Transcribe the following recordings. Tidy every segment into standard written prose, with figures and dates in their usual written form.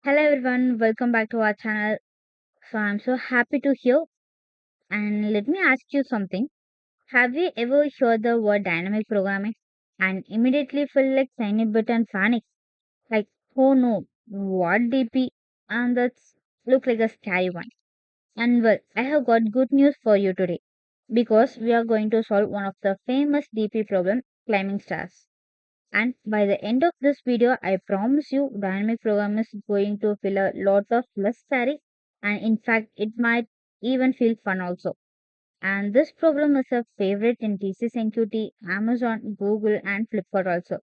Hello everyone, welcome back to our channel. So I'm so happy to hear. And let me ask you something. Have you ever heard the word dynamic programming and immediately feel like tiny bit and panic? Like, oh no, what DP? And that's look like a scary one. And well, I have got good news for you today because we are going to solve one of the famous DP problem, climbing stairs. And by the end of this video, I promise you dynamic program is going to feel a lot of less scary and in fact it might even feel fun also. And this problem is a favorite in TCS NQT, Amazon, Google and Flipkart also.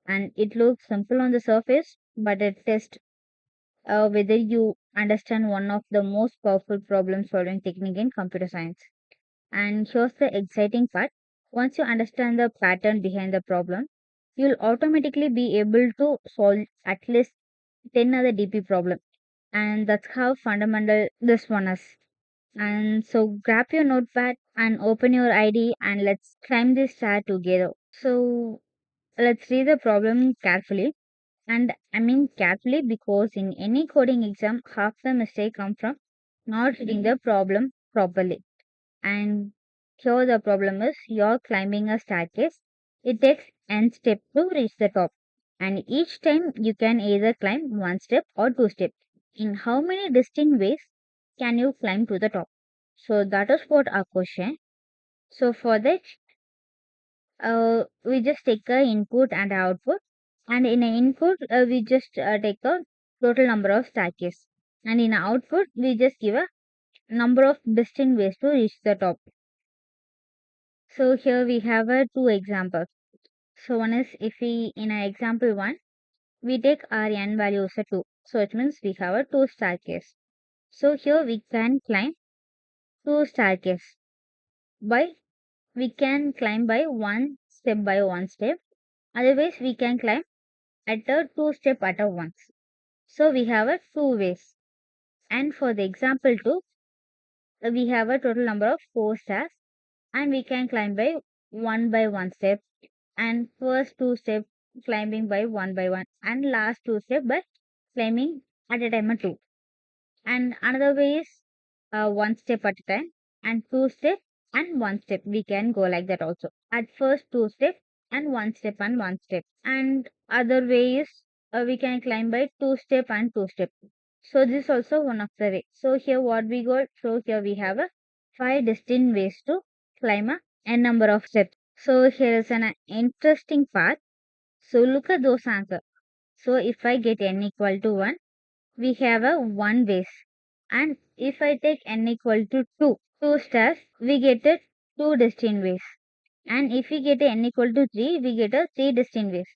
And it looks simple on the surface, but it tests whether you understand one of the most powerful problem solving technique in computer science. And here's the exciting part. Once you understand the pattern behind the problem, you'll automatically be able to solve at least 10 other DP problem. And that's how fundamental this one is. And so grab your notepad and open your ID and let's climb this chart together. So let's read the problem carefully. And I mean carefully because in any coding exam, half the mistake come from not reading the problem properly. And here the problem is you're climbing a staircase. It takes n step to reach the top. And each time you can either climb one step or two steps. In how many distinct ways can you climb to the top? So that is what our question. So for that, we just take a input and output. And in an input, we just take a total number of staircase. And in output, we just give a number of distinct ways to reach the top. So here we have two examples. So one is if we in a example one we take our n value as a 2. So it means we have a 2 staircase. So here we can climb 2 staircase by we can climb by one step. Otherwise we can climb at a 2 step at a once. So we have a two ways. And for the example 2 we have a total number of 4 stairs and we can climb by one step and first two step climbing by one and last two step by climbing at a time or two. And another way is one step at a time and two step and one step. We can go like that also. At first two step and one step. And other way is we can climb by two step and two step. So this is also one of the way. So here what we got. So here we have a five distinct ways to climb a n number of steps. So here is an interesting part. So look at those answers. So if I get n equal to 1, we have a 1 base. And if I take n equal to 2 stars, we get a 2 distinct ways. And if we get a n equal to 3, we get a 3 distinct ways.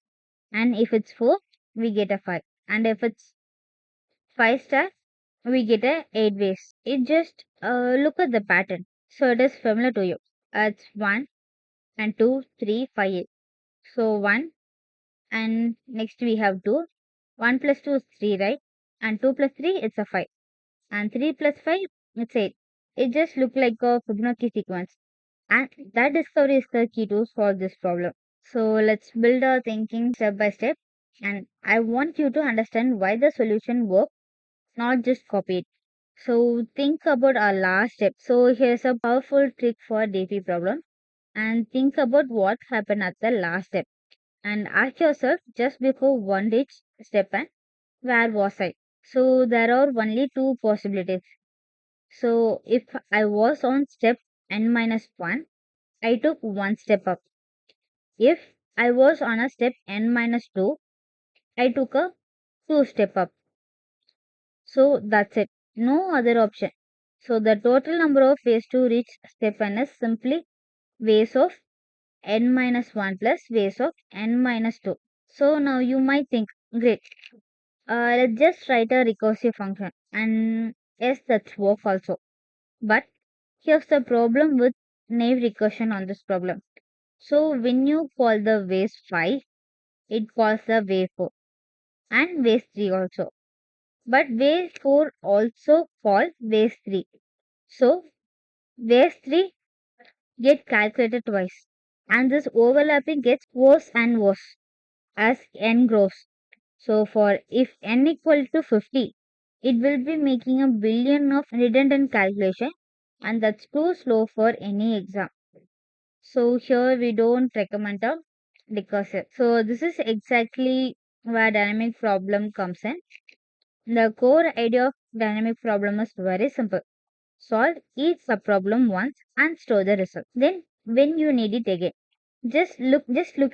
And if it's 4, we get a 5. And if it's 5 stars, we get a 8 ways. It just look at the pattern. So it is familiar to you. It's 1 and 2, 3, 5, 8. So 1 and next we have 2. 1 plus 2 is 3, right? And 2 plus 3 it's a 5. And 3 plus 5 it's 8. It just look like a Fibonacci sequence. And that discovery is the key to solve this problem. So let's build our thinking step by step. And I want you to understand why the solution works, not just copy it. So think about our last step. So here's a powerful trick for DP problem. And think about what happened at the last step and ask yourself just before one ditch step and where was I? So there are only two possibilities. So if I was on step n minus 1, I took one step up. If I was on a step n minus 2, I took a two step up. So that's it. No other option. So the total number of ways to reach step n is simply ways of n minus 1 plus ways of n minus 2. So now you might think, great, let's just write a recursive function. And yes, that's work also. But here's the problem with naive recursion on this problem. So when you call the ways 5, it calls the way 4 and ways 3 also. But ways 4 also call ways 3. So ways 3 get calculated twice. And this overlapping gets worse and worse as n grows. So for if n equal to 50, it will be making a billion of redundant calculation, and that's too slow for any exam. So here we don't recommend a recursive. So this is exactly where dynamic problem comes in. The core idea of dynamic problem is very simple. Solve each subproblem once and store the result. Then when you need it again, just look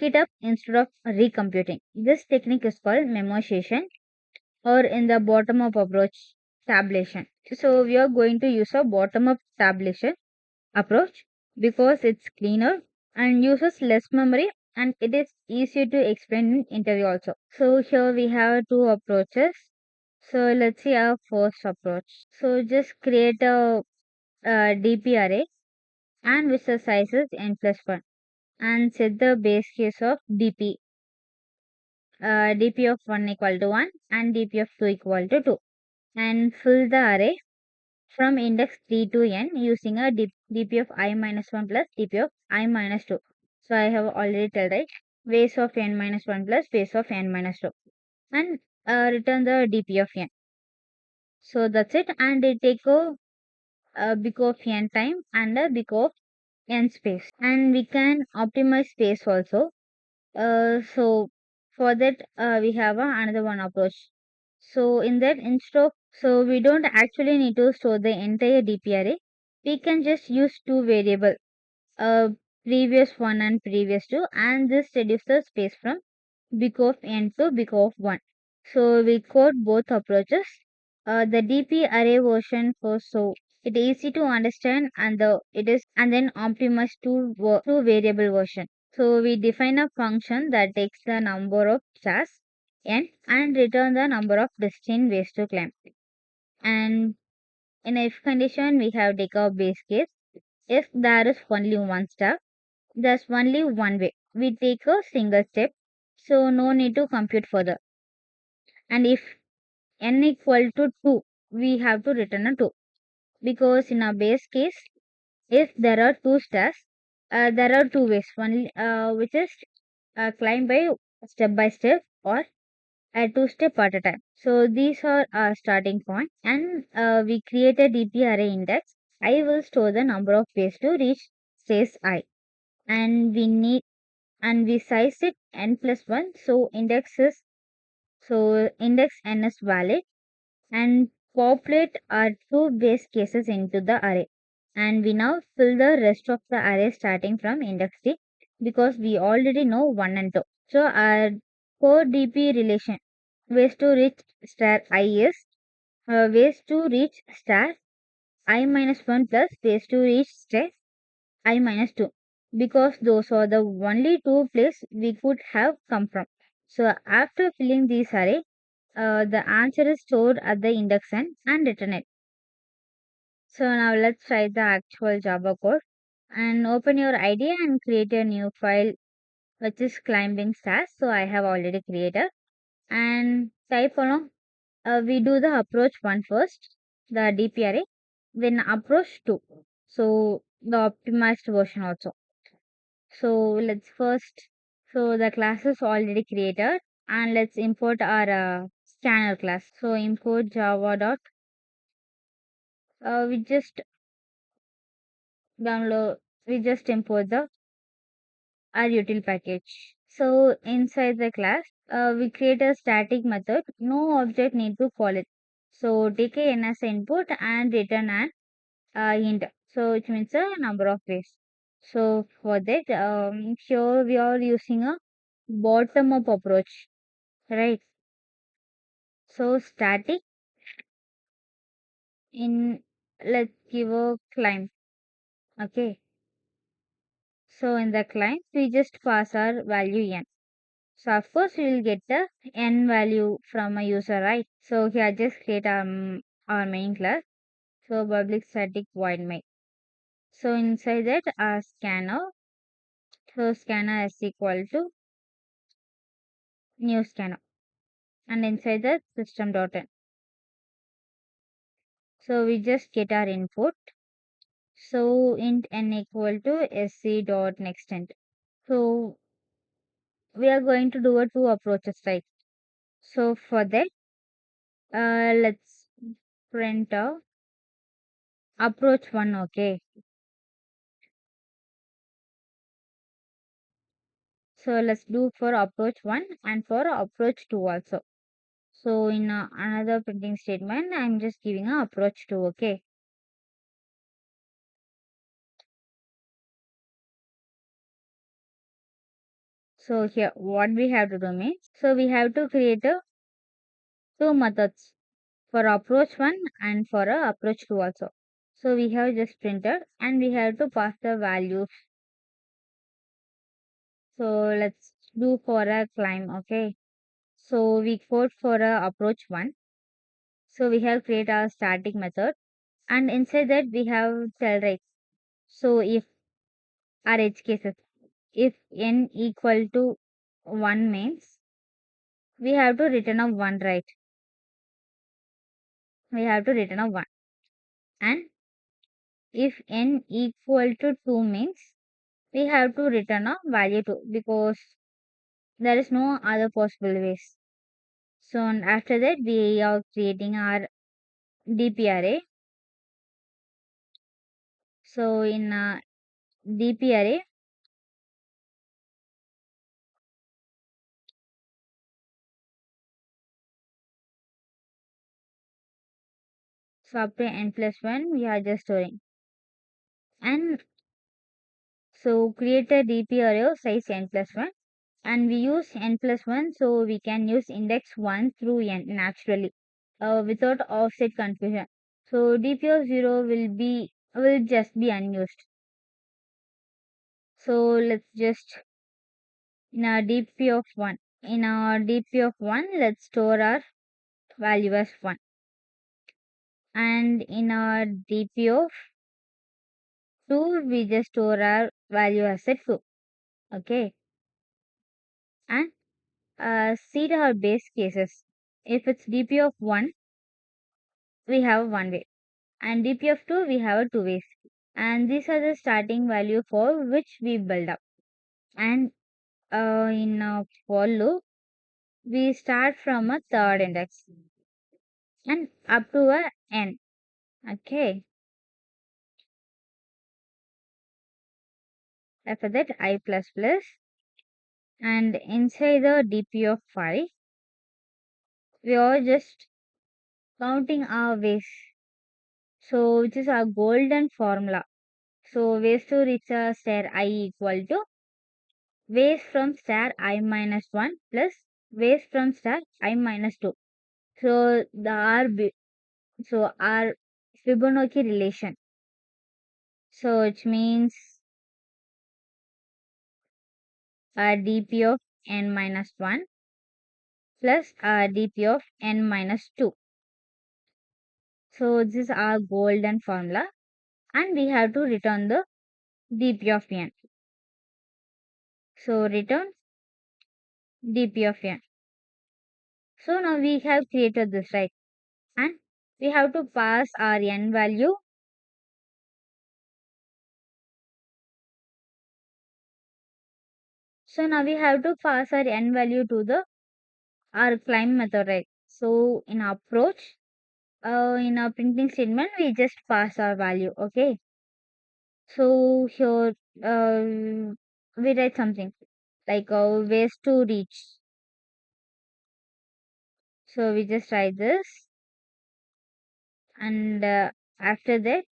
it up instead of recomputing. This technique is called memoization, or in the bottom up approach, tabulation. So we are going to use a bottom up tabulation approach because it's cleaner and uses less memory, and it is easier to explain in interview also. So here we have two approaches. So let's see our first approach. So just create a DP array and with the sizes n plus 1, and set the base case of dp of 1 equal to 1 and dp of 2 equal to 2, and fill the array from index 3 to n using a dp of I minus 1 plus dp of I minus 2. So I have already told, right, base of n minus 1 plus base of n minus 2, and return the dp of n. So that's it, and it take a big of n time and a big of n space, and we can optimize space also. So for that we have another one approach. So in that, instead of, so we don't actually need to store the entire DP array. We can just use two variable, uh, previous one and previous two, and this reduces the space from big of n to big of 1. So we code both approaches. The DP array version first, so it is easy to understand, and then optimize to variable version. So we define a function that takes the number of stars n and return the number of distinct ways to climb. And in if condition, we have take a base case. If there is only one star, there's only one way. We take a single step, so no need to compute further. And if n equal to 2, we have to return a 2, because in our base case, if there are two stars, there are two ways. One which is climb by step, or a two step at a time. So these are our starting point, and we create a DP array index. I will store the number of ways to reach space I, and we size it n plus 1. So index n is valid, and populate our two base cases into the array. And we now fill the rest of the array starting from index 3, because we already know 1 and 2. So our core DP relation, ways to reach star I is ways to reach star I minus 1 plus ways to reach star I minus 2, because those are the only two places we could have come from. So after filling this array, the answer is stored at the index n and return it. So now let's try the actual Java code, and open your IDE and create a new file which is climbing stairs. So I have already created, and type along. We do the approach 1 first, the DP array, then approach 2. So the optimized version also. So let's first, so the class is already created, and let's import our scanner class. So import java dot, we just download, we just import the our util package. So inside the class, we create a static method. No object need to call it. So take a n as input and return an int. So it means a number of ways. So for that, here we are using a bottom up approach, right? So static in, let's give a climb. Okay. So in the climb, we just pass our value n. So of course we will get the n value from a user, right? So here just create our main class. So public static void main. So inside that our scanner. So scanner is equal to new scanner, and inside that system.in. So we just get our input. So int n equal to sc dot nextInt. So we are going to do a two approaches, right? So for that, let's print approach 1. Okay, so let's do for approach 1 and for approach 2 also. So in another printing statement, I'm just giving a approach 2. Okay, so here what we have to do means, so we have to create two methods for approach 1 and for approach 2 also. So we have just printed and we have to pass the values. So let's do for a climb. Okay, so we code for a approach 1. So we have create a static method and inside that we have tell right. So if our edge cases, if n equal to 1 means we have to return a 1, right? We have to return a 1. And if n equal to 2 means we have to return a value 2 because there is no other possible ways. So and after that we are creating our DP array. So in DP array, so up to n plus 1 we are just storing. And so create a DP array of size n plus 1 and we use n plus 1 so we can use index 1 through n naturally without offset confusion. So DP of 0 will just be unused. So let's just in our DP of 1. In our DP of 1, let's store our value as 1. And in our DP of 2, we just store our value as a 2. Okay. And see our base cases. If it's DP of 1, we have one way. And DP of 2, we have a two ways. And these are the starting value for which we build up. And in a for loop, we start from a third index and up to a n. Okay. After that I plus plus and inside the DP of 5 we are just counting our ways. So which is our golden formula. So ways to reach a stair I equal to ways from star I minus 1 plus ways from star I minus 2. So so our Fibonacci relation. So which means a DP of n minus 1 plus a DP of n minus 2. So this is our golden formula and we have to return the DP of n. So return DP of n. So now we have created this, right? And we have to pass our n value. So now we have to pass our n value to the our climb method, right? So in approach, in our printing statement, we just pass our value. Okay. So here we write something like ways to reach. So we just write this, and after that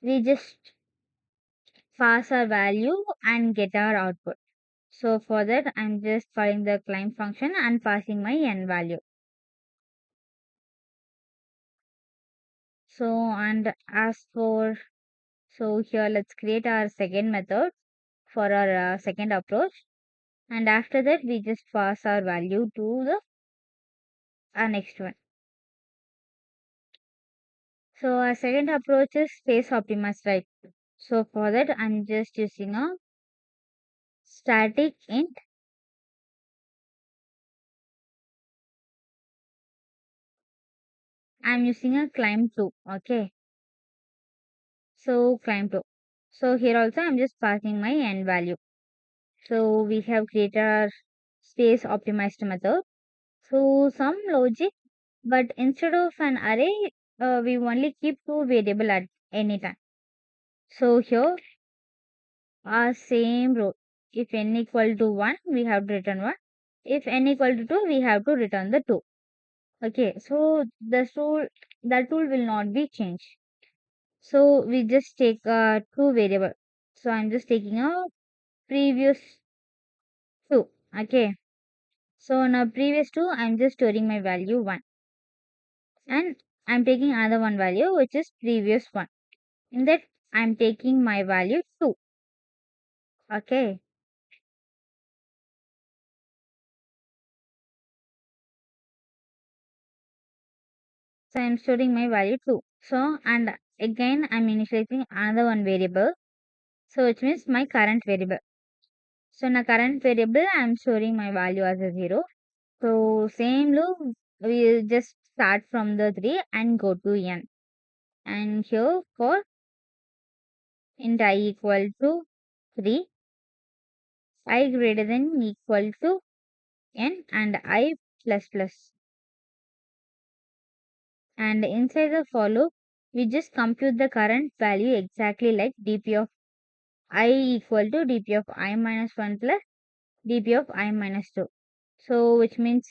we just pass our value and get our output. So for that, I'm just calling the climb function and passing my n value. So and as for so here let's create our second method for our second approach, and after that we just pass our value to the next one. So our second approach is space optimized, right? So for that, I'm just using a static int I'm using a climb 2. Okay. So climb 2. So here also I'm just passing my n value. So we have created our space optimized method. So some logic, but instead of an array, we only keep two variable at any time. So here our same rule. If n equal to 1, we have to return 1. If n equal to 2, we have to return the 2. Okay, so that rule will not be changed. So we just take two variable. So I'm just taking a previous 2. Okay. So in a previous 2, I'm just storing my value 1. And I'm taking another one value, which is previous 1. In that, I'm taking my value 2. Okay. So I'm storing my value 2. So, and again, I'm initializing another one variable. So, which means my current variable. So, in a current variable, I'm storing my value as a 0. So, same loop, we just start from the 3 and go to n. And here for int I equal to 3, I greater than equal to n and I plus plus. And inside the for loop, we just compute the current value exactly like dp of I equal to dp of I minus 1 plus dp of I minus 2. So, which means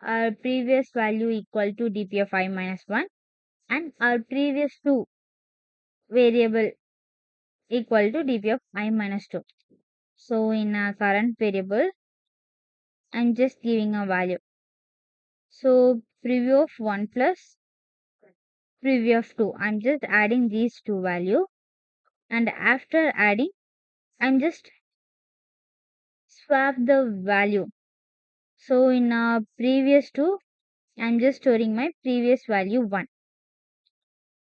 our previous value equal to dp of I minus 1 and our previous 2 variable equal to dp of I minus 2. So, in our current variable, I'm just giving a value. So, preview of 1 plus preview of 2. I'm just adding these two value, and after adding, I'm just swap the value. So, in previous 2, I'm just storing my previous value 1.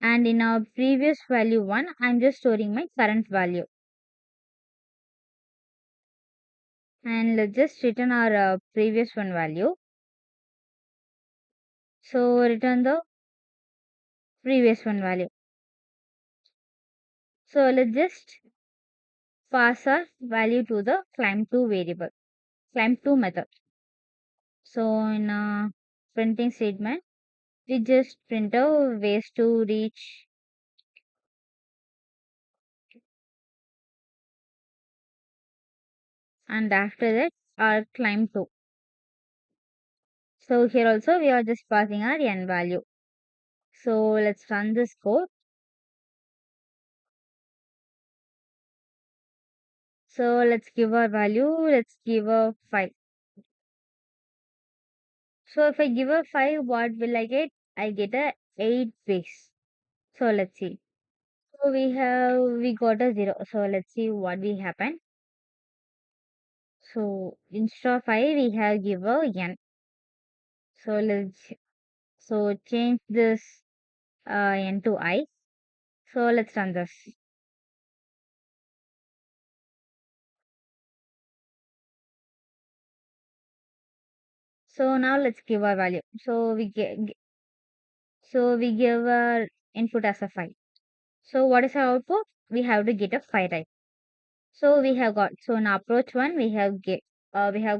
And in our previous value 1, I'm just storing my current value. And let's just return our previous one value. So return the previous one value. So let's just pass our value to the climb2 variable, climb2 method. So in printing statement, we just print a ways to reach and after that our climb2. So here also we are just passing our n value. So let's run this code. So let's give our value, let's give a 5. So if I give a 5, what will I get? I get a 8 base. So let's see. So we got a 0. So let's see what will happen. So instead of 5, we have give a n. So change this n to I. So let's run this. So now let's give our value. So we give our input as a 5. So what is our output? We have to get a 5, right? So we have got, so in approach 1 we have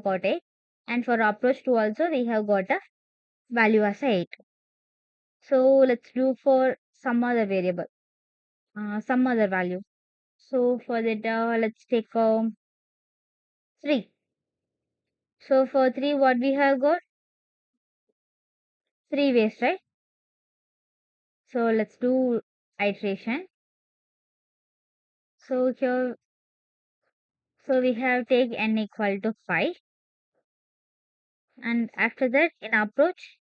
got 8, and for approach 2 also we have got a value as a 8. So let's do for some other variable, some other value. So for that let's take 3. So for 3 what we have got? 3 ways, right? So let's do iteration. So here, so we have take n equal to 5, and after that in approach,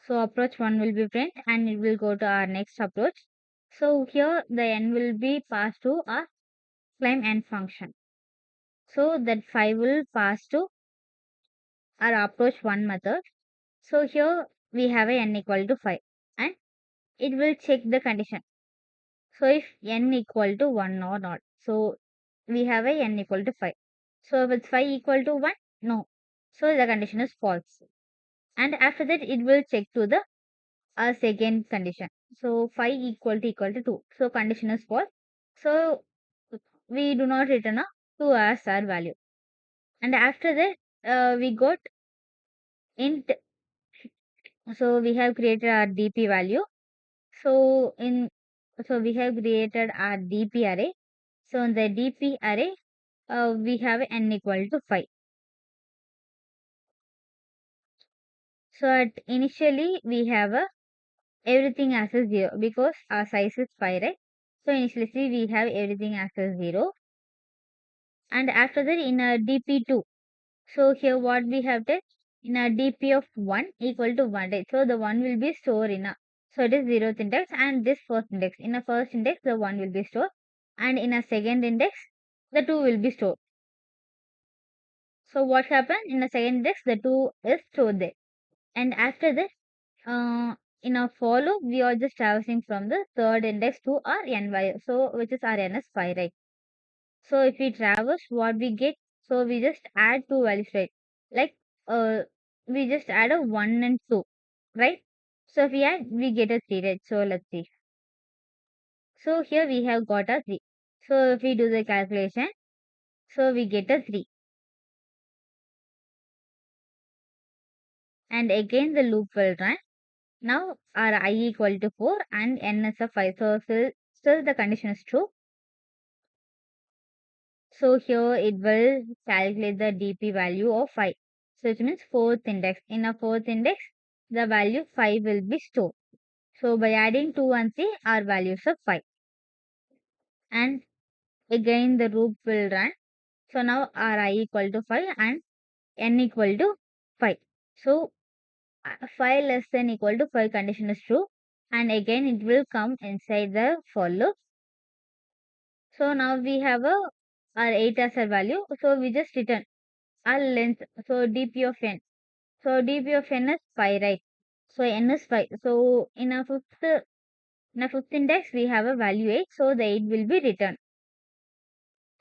so approach 1 will be print and it will go to our next approach. So here the n will be passed to our climb n function. So that 5 will pass to our approach 1 method. So here we have a n equal to 5 and it will check the condition. So if n equal to 1 or not. So we have a n equal to 5. So if it's 5 equal to 1, no. So the condition is false. And after that it will check to the second condition. So 5 equal to 2. So condition is false. So we do not return a 2 as our value. And after that we got int. So we have created our DP value. So we have created our DP array. So in the DP array, we have n equal to 5. So at initially we have a everything as a 0 because our size is 5, right? So initially we have everything as a 0, and after that in a DP2, so here what we have to in a DP of 1 equal to 1, right? So the 1 will be stored in a, so it is 0th index, and this first index, in a first index the 1 will be stored, and in a second index the 2 will be stored. So what happened in the second index, the 2 is stored there, and after this in our for loop we are just traversing from the third index to our n value, so which is our n is 5, right? So if we traverse, what we get, so we just add two values, right? Like we just add a 1 and 2, right? So if we add, we get a 3, right? So let's see. So here we have got a 3. So if we do the calculation, so we get a 3. And again the loop will run. Now our I equal to 4 and n is a 5. So still the condition is true. So here it will calculate the DP value of 5. So it means fourth index. In a fourth index, the value 5 will be stored. So by adding 2 and 3, our values are 5. And again the loop will run. So now our I equal to 5 and n equal to 5. So 5 less than equal to 5 condition is true. And again it will come inside the for loop. So now we have our 8 as a value. So we just return our length. So DP of n. So DP of n is 5, right? So n is 5. So in a fifth index we have a value 8. So the 8 will be returned.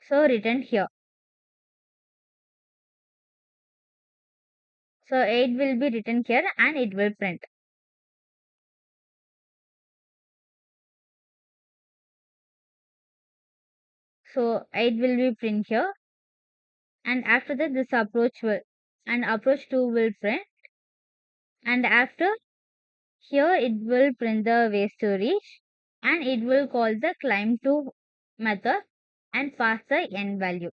So returned here. So 8 will be written here and it will print. So 8 will be print here, and after that this approach will, and approach 2 will print, and after here it will print the ways to reach, and it will call the climb to method and pass the n value.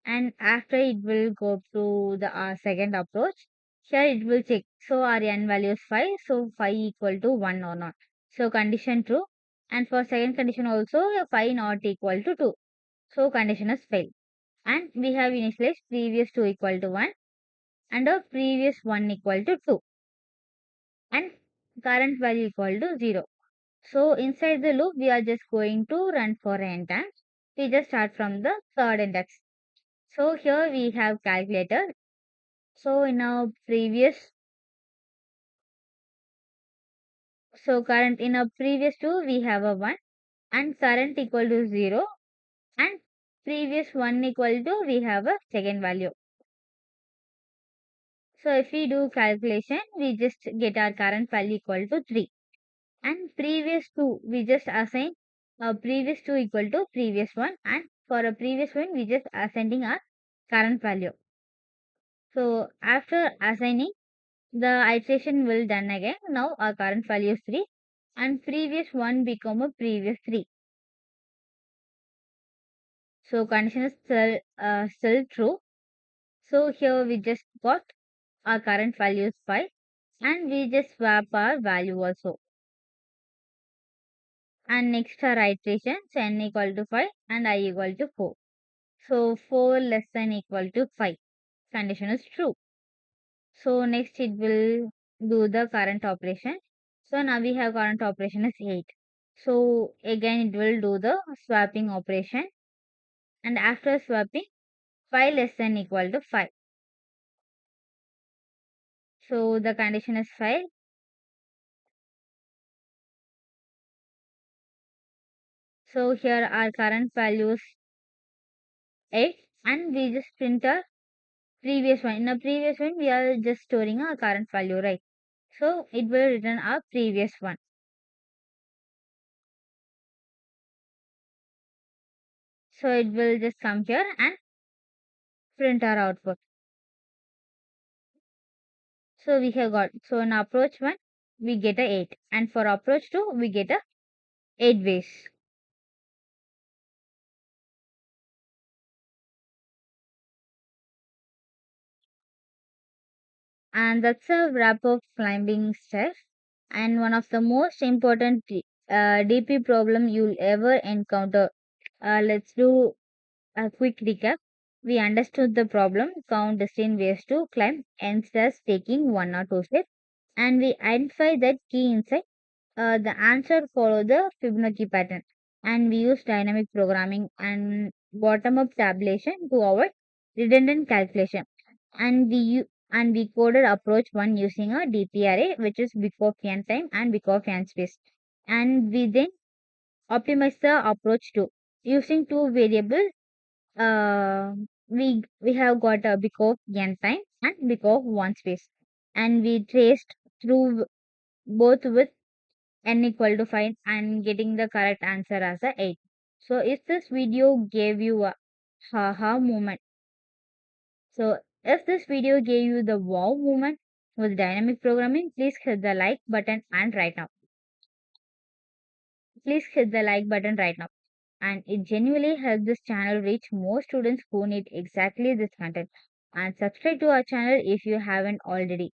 And after it will go to the second approach, here it will check. So our n value is 5, so 5 equal to 1 or not. So condition true. And for second condition also 5 not equal to 2. So condition is failed. And we have initialized previous 2 equal to 1 and a previous 1 equal to 2 and current value equal to 0. So inside the loop we are just going to run for n times. We just start from the third index. So here we have calculated. So in our previous, so current in our previous 2 we have a 1 and current equal to 0, and previous 1 equal to we have a second value. So if we do calculation, we just get our current value equal to 3. And previous 2, we just assign previous 2 equal to previous 1. And for a previous 1, we just assigning our current value. So after assigning, the iteration will done again. Now our current value is 3. And previous 1 become a previous 3. So condition is still true. So here we just got our current value is 5. And we just swap our value also. And next our iteration, so n equal to 5 and I equal to 4. So 4 less than equal to 5. Condition is true. So next it will do the current operation. So now we have current operation is 8. So again it will do the swapping operation. And after swapping, 5 less than equal to 5. So the condition is 5. So here our current value is 8 and we just print a previous one. In the previous one, we are just storing our current value, right? So it will return our previous one. So it will just come here and print our output. So we have got, so in approach 1 we get a 8, and for approach 2 we get a 8 ways. And that's a wrap of climbing stairs, and one of the most important DP problem you'll ever encounter. Let's do a quick recap. We understood the problem, count distinct ways to climb instead of taking one or two steps, and we identify that key inside. The answer follow the Fibonacci pattern, and we use dynamic programming and bottom-up tabulation to avoid redundant calculation. And we coded approach one using a DP array, which is before n time and before n space. And we then optimize the approach two using two variables. We have got a before n time and before one space, and we traced through both with n equal to 5 and getting the correct answer as a 8. So if this video gave you a haha moment, so if this video gave you the wow moment with dynamic programming, please hit the like button and right now. Please hit the like button right now. And it genuinely helps this channel reach more students who need exactly this content. And subscribe to our channel if you haven't already,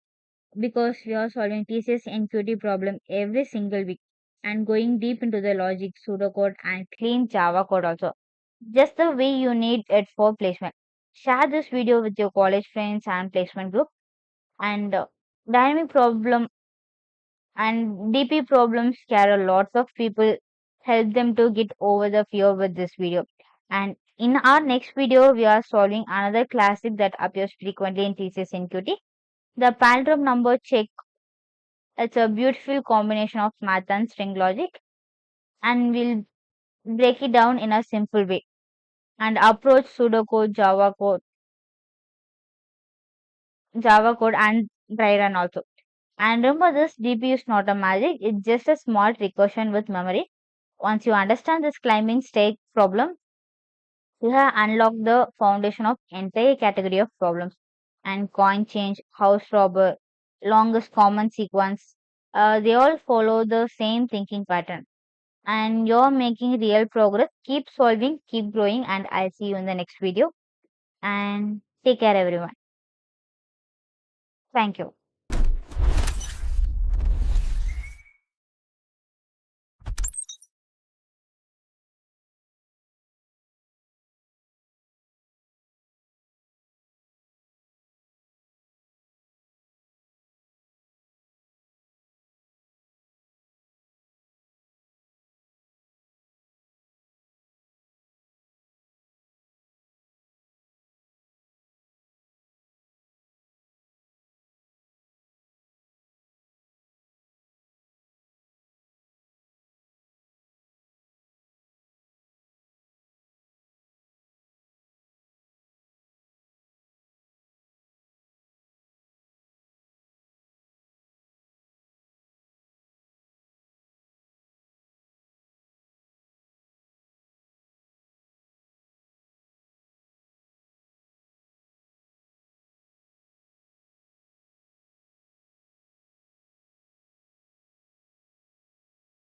because we are solving TCS NQT problem every single week and going deep into the logic, pseudocode, and clean Java code also. Just the way you need it for placement. Share this video with your college friends and placement group. And dynamic problem and DP problems scare a lot of people. Help them to get over the fear with this video. And in our next video, we are solving another classic that appears frequently in TCS NQT, the palindrome number check. It's a beautiful combination of math and string logic, and we'll break it down in a simple way and approach pseudocode, Java code, and dry run also. And remember, this DP is not a magic; it's just a smart recursion with memory. Once you understand this climbing state problem, you have unlocked the foundation of entire category of problems. And coin change, house robber, longest common sequence, they all follow the same thinking pattern. And you're making real progress. Keep solving, keep growing, and I'll see you in the next video. And take care, everyone. Thank you.